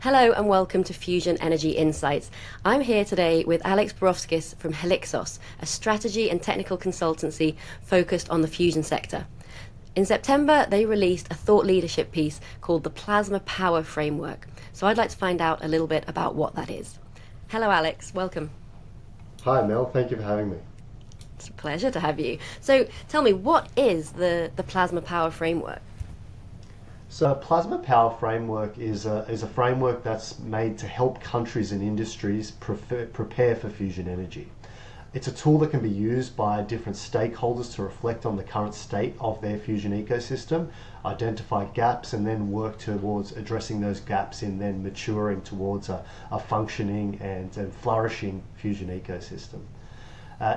Hello and welcome to Fusion Energy Insights. I'm here today with Alex Borovskis from Helixos, a strategy and technical consultancy focused on the fusion sector. In September, they released a thought leadership piece called the Plasma Power Framework. So I'd like to find out a little bit about what that is. Hello, Alex. Welcome. Hi Mel, thank you for having me. It's a pleasure to have you. So tell me, what is the Plasma Power Framework? So Plasma Power Framework is a framework that's made to help countries and industries prepare for fusion energy. It's a tool that can be used by different stakeholders to reflect on the current state of their fusion ecosystem, identify gaps, and then work towards addressing those gaps in then maturing towards a functioning and flourishing fusion ecosystem.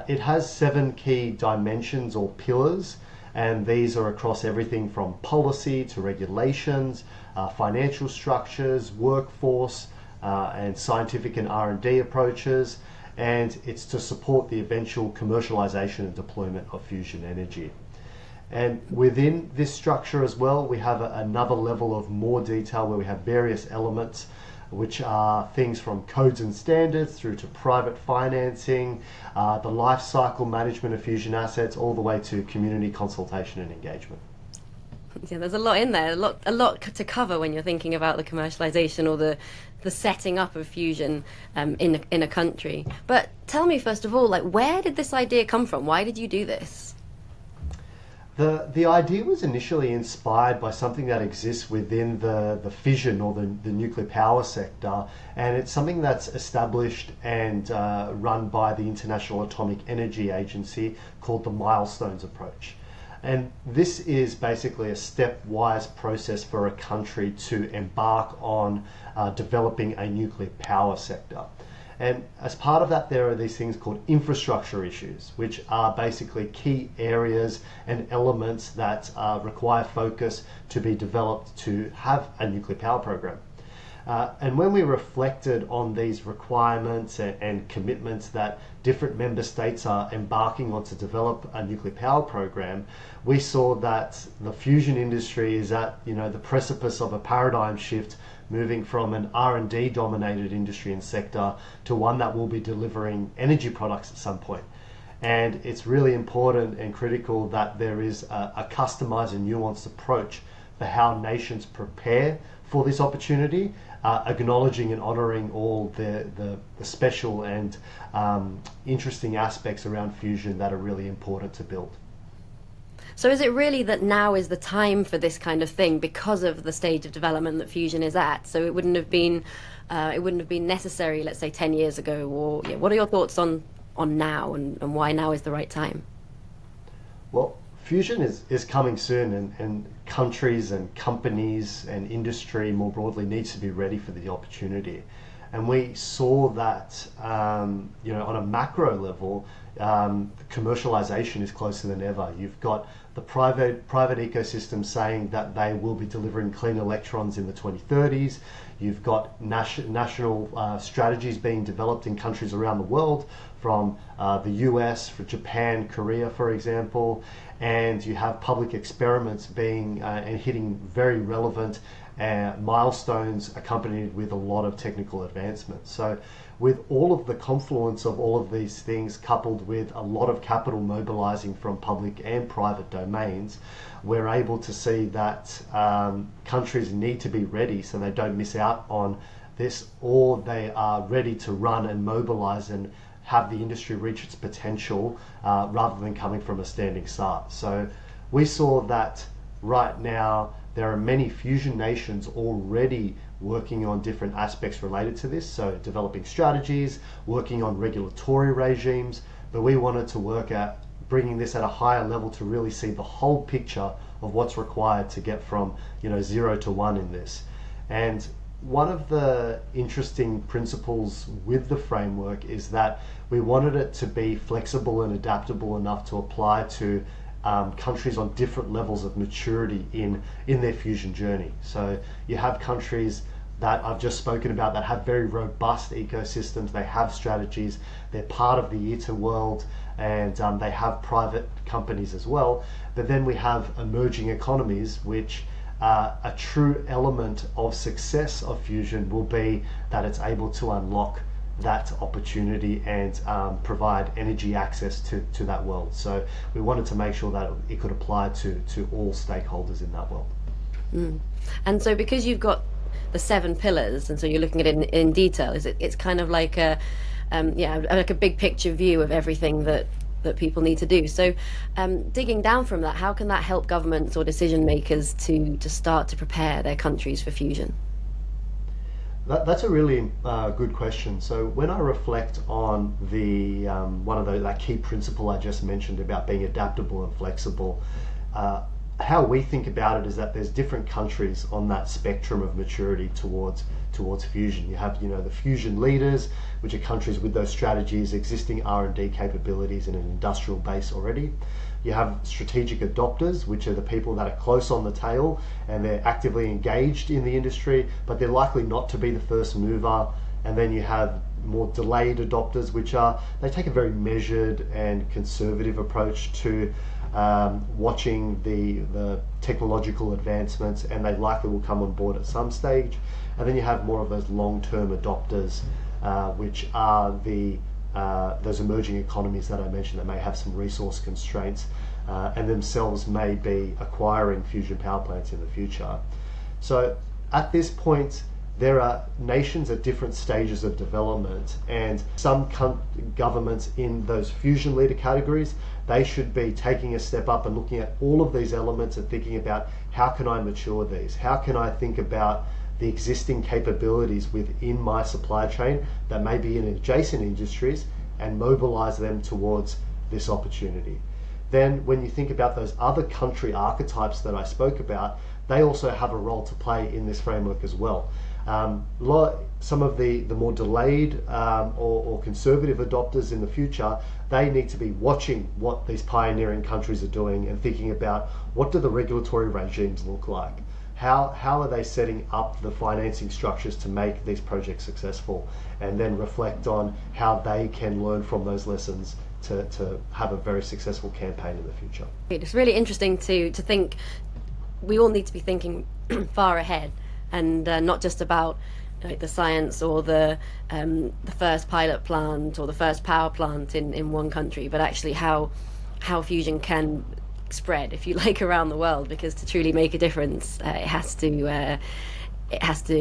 It has 7 key dimensions or pillars, and these are across everything from policy to regulations, financial structures, workforce, and scientific and R&D approaches, and it's to support the eventual commercialization and deployment of fusion energy. And within this structure as well, we have another level of more detail where we have various elements which are things from codes and standards through to private financing, the life cycle management of fusion assets, all the way to community consultation and engagement. Yeah, there's a lot in there, a lot to cover when you're thinking about the commercialization or the setting up of fusion in a country. But tell me, first of all, where did this idea come from? Why did you do this? The idea was initially inspired by something that exists within the fission or the nuclear power sector, and it's something that's established and run by the International Atomic Energy Agency called the milestones approach. And this is basically a stepwise process for a country to embark on developing a nuclear power sector. And as part of that, there are these things called infrastructure issues, which are basically key areas and elements that require focus to be developed to have a nuclear power program. And when we reflected on these requirements and commitments that different member states are embarking on to develop a nuclear power program, we saw that the fusion industry is at the precipice of a paradigm shift, moving from an R&D dominated industry and sector to one that will be delivering energy products at some point. And it's really important and critical that there is a customized and nuanced approach for how nations prepare for this opportunity, acknowledging and honoring all the special and interesting aspects around fusion that are really important to build. So is it really that now is the time for this kind of thing because of the stage of development that fusion is at? So it wouldn't have been necessary, let's say, 10 years ago, or what are your thoughts on now and why now is the right time? Well, fusion is coming soon, and countries and companies and industry more broadly needs to be ready for the opportunity. And we saw that on a macro level, commercialization is closer than ever. You've got the private ecosystem saying that they will be delivering clean electrons in the 2030s. You've got national strategies being developed in countries around the world, from the US, for Japan, Korea, for example, and you have public experiments being and hitting very relevant milestones accompanied with a lot of technical advancements. So with all of the confluence of all of these things coupled with a lot of capital mobilizing from public and private domains, we're able to see that countries need to be ready so they don't miss out on this, or they are ready to run and mobilize and have the industry reach its potential rather than coming from a standing start. So we saw that right now there are many fusion nations already working on different aspects related to this, so developing strategies, working on regulatory regimes, but we wanted to work at bringing this at a higher level to really see the whole picture of what's required to get from 0 to 1 in this. And one of the interesting principles with the framework is that we wanted it to be flexible and adaptable enough to apply to countries on different levels of maturity in their fusion journey. So you have countries that I've just spoken about that have very robust ecosystems, they have strategies, they're part of the ITER world, and they have private companies as well. But then we have emerging economies which a true element of success of fusion will be that it's able to unlock that opportunity and provide energy access to that world. So we wanted to make sure that it could apply to all stakeholders in that world. And so because you've got the 7 pillars, and so you're looking at it in detail, it's kind of like like a big picture view of everything that people need to do. So digging down from that, how can that help governments or decision makers to start to prepare their countries for fusion? That's a really good question. So when I reflect on the one of that key principle I just mentioned about being adaptable and flexible, how we think about it is that there's different countries on that spectrum of maturity towards fusion. You have the fusion leaders, which are countries with those strategies, existing R&D capabilities, and an industrial base already. You have strategic adopters, which are the people that are close on the tail and they're actively engaged in the industry, but they're likely not to be the first mover. And then you have more delayed adopters, they take a very measured and conservative approach to watching the technological advancements, and they likely will come on board at some stage. And then you have more of those long-term adopters, which are those emerging economies that I mentioned that may have some resource constraints and themselves may be acquiring fusion power plants in the future. So at this point, there are nations at different stages of development, and some governments in those fusion leader categories, they should be taking a step up and looking at all of these elements and thinking about how can I mature these? How can I think about the existing capabilities within my supply chain that may be in adjacent industries and mobilize them towards this opportunity? Then when you think about those other country archetypes that I spoke about, they also have a role to play in this framework as well. Some of the more delayed or conservative adopters in the future, they need to be watching what these pioneering countries are doing and thinking about what do the regulatory regimes look like? How are they setting up the financing structures to make these projects successful, and then reflect on how they can learn from those lessons to have a very successful campaign in the future. It's really interesting to think we all need to be thinking far ahead, and not just about like the science or the first pilot plant or the first power plant in one country, but actually how fusion can spread, if you like, around the world. Because to truly make a difference, it has to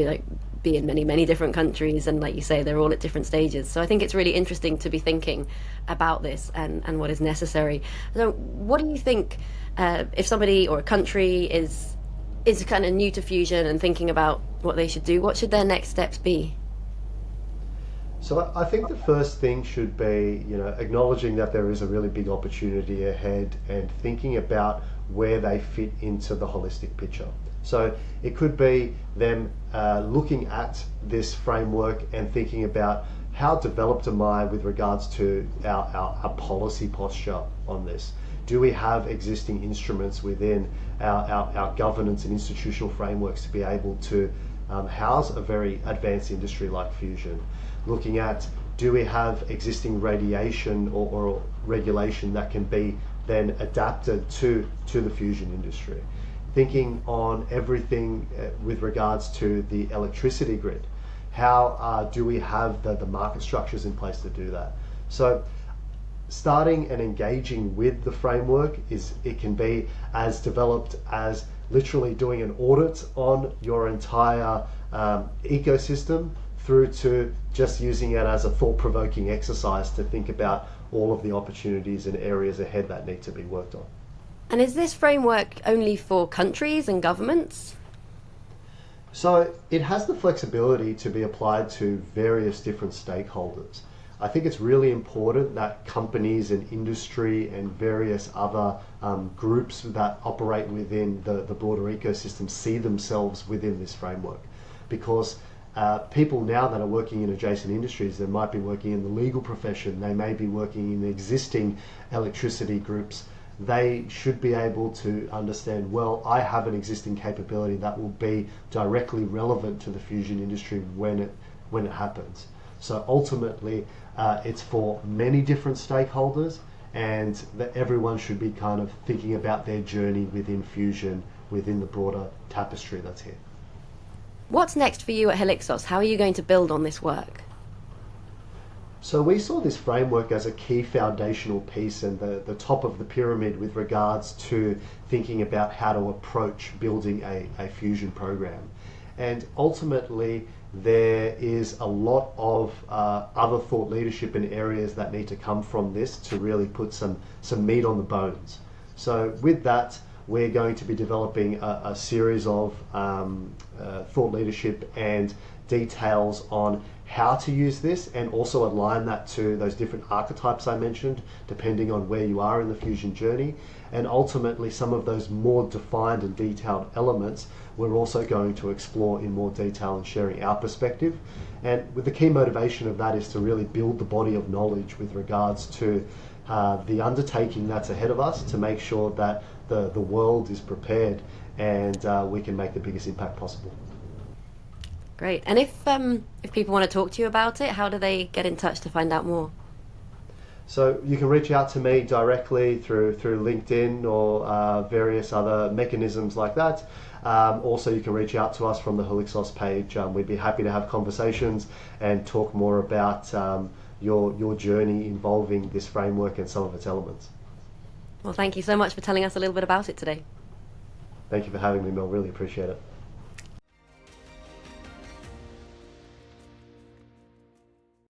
like be in many different countries, and like you say, they're all at different stages. So I think it's really interesting to be thinking about this and what is necessary. So what do you think, if somebody or a country is kind of new to fusion and thinking about what they should do, what should their next steps be? So I think the first thing should be, acknowledging that there is a really big opportunity ahead and thinking about where they fit into the holistic picture. So it could be them looking at this framework and thinking about how developed am I with regards to our policy posture on this? Do we have existing instruments within our governance and institutional frameworks to be able to house a very advanced industry like fusion? Looking at, do we have existing radiation or regulation that can be then adapted to the fusion industry? Thinking on everything with regards to the electricity grid. How do we have the market structures in place to do that? So starting and engaging with the framework it can be as developed as literally doing an audit on your entire ecosystem, through to just using it as a thought-provoking exercise to think about all of the opportunities and areas ahead that need to be worked on. And is this framework only for countries and governments? So it has the flexibility to be applied to various different stakeholders. I think it's really important that companies and industry and various other groups that operate within the broader ecosystem see themselves within this framework, because people now that are working in adjacent industries, they might be working in the legal profession, they may be working in the existing electricity groups, they should be able to understand, well, I have an existing capability that will be directly relevant to the fusion industry when it happens. So ultimately, it's for many different stakeholders, and that everyone should be kind of thinking about their journey within fusion within the broader tapestry that's here. What's next for you at Helixos? How are you going to build on this work? So we saw this framework as a key foundational piece and the top of the pyramid with regards to thinking about how to approach building a fusion program. And ultimately, there is a lot of other thought leadership in areas that need to come from this to really put some meat on the bones. So with that, we're going to be developing a series of thought leadership and details on how to use this, and also align that to those different archetypes I mentioned, depending on where you are in the fusion journey. And ultimately, some of those more defined and detailed elements we're also going to explore in more detail and sharing our perspective. And with the key motivation of that is to really build the body of knowledge with regards to the undertaking that's ahead of us, to make sure that the world is prepared and we can make the biggest impact possible. Great. And if people want to talk to you about it, how do they get in touch to find out more? So you can reach out to me directly through LinkedIn or various other mechanisms like that. Also, you can reach out to us from the Helixos page. We'd be happy to have conversations and talk more about your journey involving this framework and some of its elements. Well, thank you so much for telling us a little bit about it today. Thank you for having me, Mel. Really appreciate it.